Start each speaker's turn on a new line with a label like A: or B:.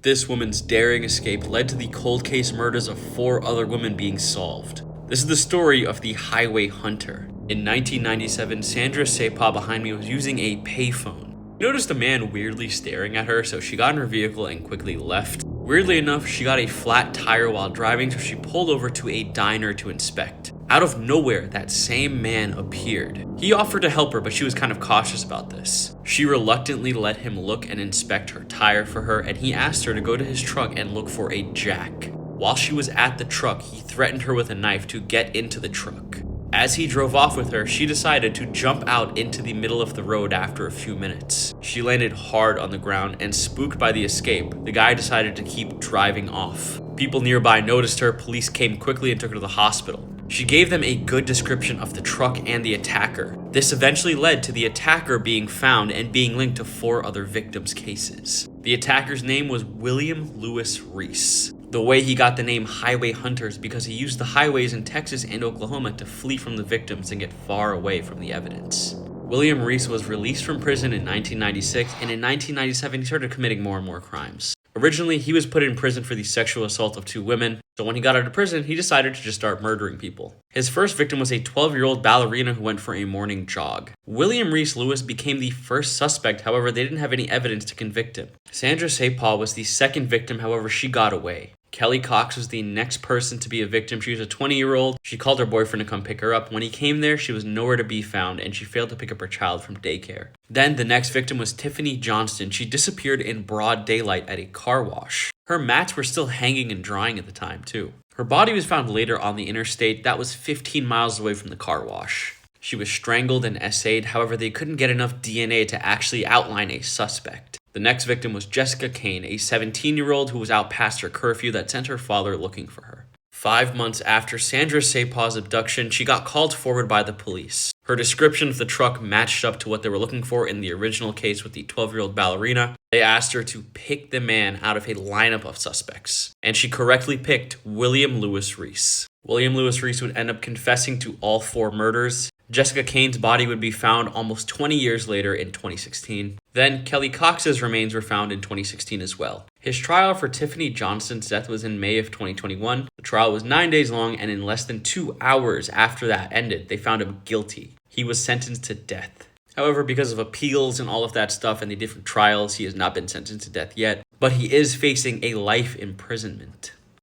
A: This woman's daring escape led to the cold case murders of 4 other women being solved. This is the story of the Highway Hunter. In 1997, Sandra Sepa behind me was using a payphone. She noticed a man weirdly staring at her, so she got in her vehicle and quickly left. Weirdly enough, she got a flat tire while driving, so she pulled over to a diner to inspect. Out of nowhere, that same man appeared. He offered to help her, but she was kind of cautious about this. She reluctantly let him look and inspect her tire for her, and he asked her to go to his truck and look for a jack. While she was at the truck, he threatened her with a knife to get into the truck. As he drove off with her, she decided to jump out into the middle of the road after a few minutes. She landed hard on the ground, and spooked by the escape, the guy decided to keep driving off. People nearby noticed her, police came quickly and took her to the hospital. She gave them a good description of the truck and the attacker. This eventually led to the attacker being found and being linked to 4 other victims' cases. The attacker's name was William Lewis Reese. The way he got the name Highway Hunters because he used the highways in Texas and Oklahoma to flee from the victims and get far away from the evidence. William Reese was released from prison in 1996, and in 1997 he started committing more and more crimes. Originally, he was put in prison for the sexual assault of 2 women, so when he got out of prison, he decided to just start murdering people. His first victim was a 12-year-old ballerina who went for a morning jog. William Reese Lewis became the first suspect, however, they didn't have any evidence to convict him. Sandra Sepa was the second victim, however, she got away. Kelly Cox was the next person to be a victim. She was a 20-year-old. She called her boyfriend to come pick her up. When he came there, she was nowhere to be found, and she failed to pick up her child from daycare. Then the next victim was Tiffany Johnston. She disappeared in broad daylight at a car wash. Her mats were still hanging and drying at the time, too. Her body was found later on the interstate that was 15 miles away from the car wash. She was strangled and essayed, however, they couldn't get enough DNA to actually outline a suspect. The next victim was Jessica Kane, a 17-year-old who was out past her curfew that sent her father looking for her. 5 months after Sandra Sepa's abduction, she got called forward by the police. Her description of the truck matched up to what they were looking for in the original case with the 12-year-old ballerina. They asked her to pick the man out of a lineup of suspects, and she correctly picked William Lewis Reese. William Lewis Reese would end up confessing to all 4 murders. Jessica Kane's body would be found almost 20 years later in 2016. Then Kelly Cox's remains were found in 2016 as well. His trial for Tiffany Johnston's death was in May of 2021. The trial was 9 days long, and in less than 2 hours after that ended, they found him guilty. He was sentenced to death. However, because of appeals and all of that stuff and the different trials, he has not been sentenced to death yet, but he is facing a life imprisonment.